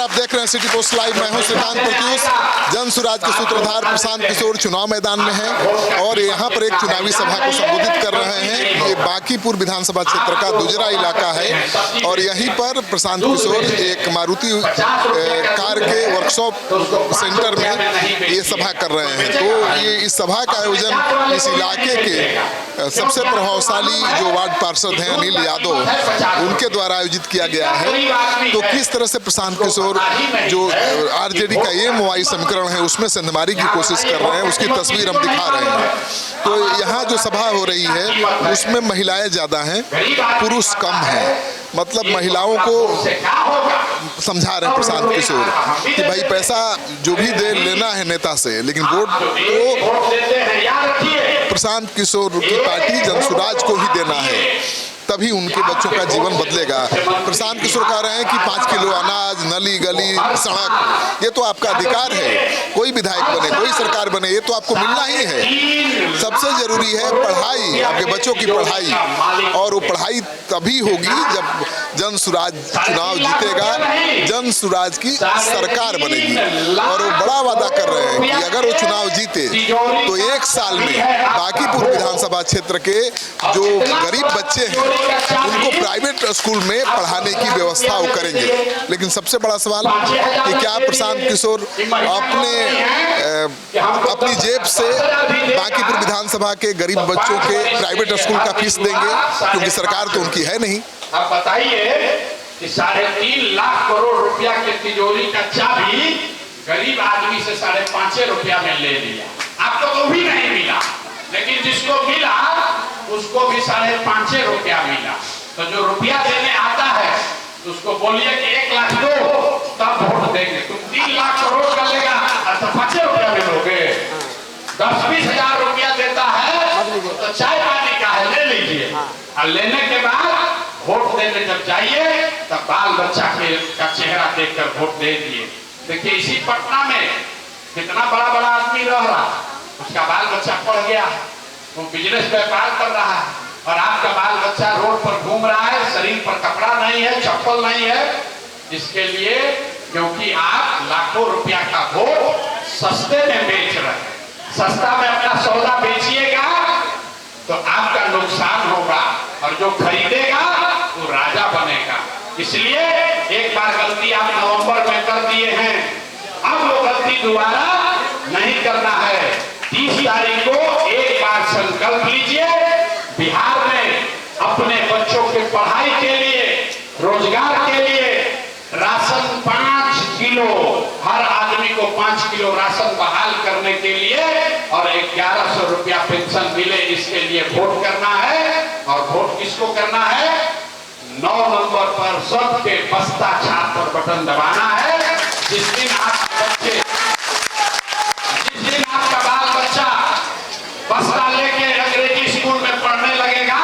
आप देख रहे हैं सिटी पोस्ट लाइव। मैं हूं श्रीकांत प्रत्यूष। जन सुराज के सूत्रधार प्रशांत किशोर चुनाव मैदान में हैं और यहाँ पर एक चुनावी सभा को संबोधित कर रहे हैं। ये बांकीपुर विधानसभा क्षेत्र का दुजरा इलाका है और यहीं पर प्रशांत किशोर एक मारुति कार के वर्कशॉप सेंटर में ये सभा कर रहे हैं। तो ये इस सभा का आयोजन इस इलाके के सबसे प्रभावशाली जो वार्ड पार्षद हैं अनिल यादव, उनके द्वारा आयोजित किया गया है। तो किस तरह से प्रशांत किशोर जो आरजेडी का एमवाई समीकरण है उसमें संधमारी की कोशिश कर रहे हैं, उसकी तस्वीर हम दिखा रहे हैं। तो यहाँ जो सभा हो रही है उसमें महिलाएं ज्यादा हैं, पुरुष कम हैं। मतलब महिलाओं को समझा रहे हैं प्रशांत किशोर कि भाई पैसा जो भी दे लेना है नेता से, लेकिन वोट तो प्रशांत किशोर की पार्टी जनसुराज को ही देना है, तभी उनके बच्चों का जीवन बदलेगा। प्रशांत किशोर कह रहे हैं कि 5 किलो अनाज, नली गली, सड़क, ये तो आपका अधिकार है। कोई विधायक बने, कोई सरकार बने, ये तो आपको मिलना ही है। सबसे जरूरी है पढ़ाई, आपके बच्चों की पढ़ाई, और वो पढ़ाई तभी होगी जब जन सुराज चुनाव जीतेगा, जन सुराज की सरकार बनेगी। और वो बड़ा वादा कर रहे हैं कि अगर वो चुनाव जीते तो 1 साल में बांकीपुर विधानसभा क्षेत्र के जो गरीब बच्चे हैं उनको प्राइवेट स्कूल में पढ़ाने की व्यवस्था वो करेंगे। लेकिन सबसे बड़ा सवाल कि क्या प्रशांत किशोर अपनी जेब से बांकीपुर विधानसभा के गरीब बच्चों के प्राइवेट स्कूल का फीस देंगे, क्योंकि सरकार तो उनकी है नहीं। अब बताइए कि 3.5 लाख करोड़ रुपया की तिजोरी का चाबी गरीब आदमी से 5.5 रुपया में ले लिया। आपको तो भी नहीं मिला, लेकिन जिसको मिला उसको भी 5.5 रुपया मिला। तो जो रुपया देने आता है उसको बोलिए कि 1 लाख दो, तब वोट देंगे। तुम 3 लाख करोड़ का लेगा, अच्छा 5 रुपया में लोगे। 10-20 हजार रुपया देता है तो चाय पानी का है, ले लीजिए। और लेने के बाद वोट देने जब जाइए तब बाल बच्चा का चेहरा देखकर वोट दे दिए। देखिए इसी पटना में कितना बड़ा बड़ा आदमी रह रहा, उसका बाल बच्चा पढ़ गया, वो बिजनेस व्यापार कर रहा है, और आपका बाल बच्चा रोड पर घूम रहा है, शरीर पर कपड़ा नहीं है, चप्पल नहीं है। इसके लिए क्योंकि आप लाखों रुपया का वोट सस्ते में बेच रहे हैं। सस्ता में अपना सौदा बेचिएगा तो आपका नुकसान होगा, और जो खरीदेगा वो राजा बनेगा। इसलिए एक बार गलती आप नवंबर में कर दिए हैं, अब वो गलती दोबारा नहीं करना है। 30 तारीख को एक बार संकल्प लीजिए, बिहार में अपने बच्चों के पढ़ाई के लिए, रोजगार के लिए राशन 5 किलो, हर आदमी को 5 किलो राशन बहाल करने के लिए, और 1100 रुपया पेंशन मिले, इसके लिए वोट करना है। और वोट किसको करना है? 9 नंबर पर सबके बस्ता छाप पर बटन दबाना है। जिस दिन आपका बाल बच्चा बस्ता लेके अंग्रेजी स्कूल में पढ़ने लगेगा,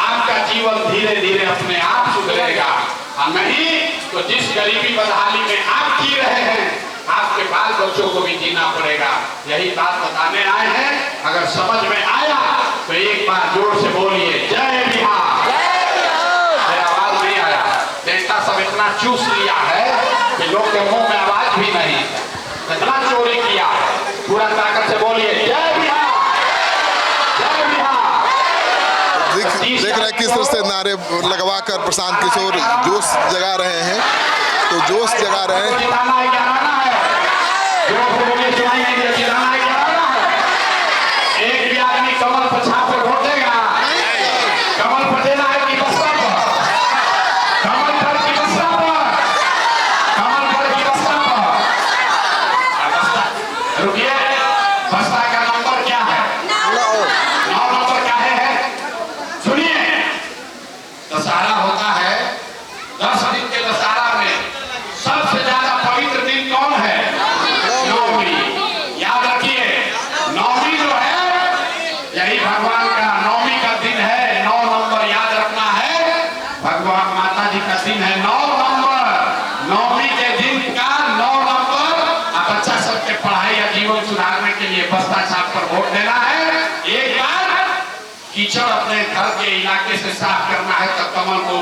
आपका जीवन धीरे धीरे अपने आप सुधरेगा। और नहीं तो जिस गरीबी बदहाली में आप जी रहे हैं, आपके बाल बच्चों को भी जीना पड़ेगा। यही बात बताने आए हैं। अगर समझ में आया तो एक बार जोर से बोलिए जय बिहार। आवाज नहीं आया, नेता सब इतना चूस लिया है कि लोग के मुंह में आवाज भी नहीं, इतना चोरी किया। पूरा ताकत से बोलिए जय बिहार, जय बिहार। देख रहे हैं किस तरह से नारे लगवाकर प्रशांत किशोर जोश जगा रहे हैं। तो जोश जगा रहे हैं। एक भी आदमी कमल पर छाप कर वोट देगा? कमल पर देना है कि बस्ता पर? कमल पर की बस्ता पर? कमल पर की बस्ता पर? रुकिए, बस्ता का नंबर क्या है? 9 नंबर क्या है? सुनिए, दशहरा होता है, 10 दिन के दशहरा में सबसे ज्यादा पवित्र दिन कौन है? नवमी। याद रखिए, नवमी जो है यही भगवान का नवमी का दिन है। 9 नंबर याद रखना है, भगवान माता जी का दिन है 9 नंबर। नवमी के दिन का 9 नंबर। बच्चा सबके पढ़ाई या जीवन सुधारने के लिए बस्ता छाप पर वोट देना है। एक बार कीचड़ अपने घर के इलाके से साफ करना है तो कमल को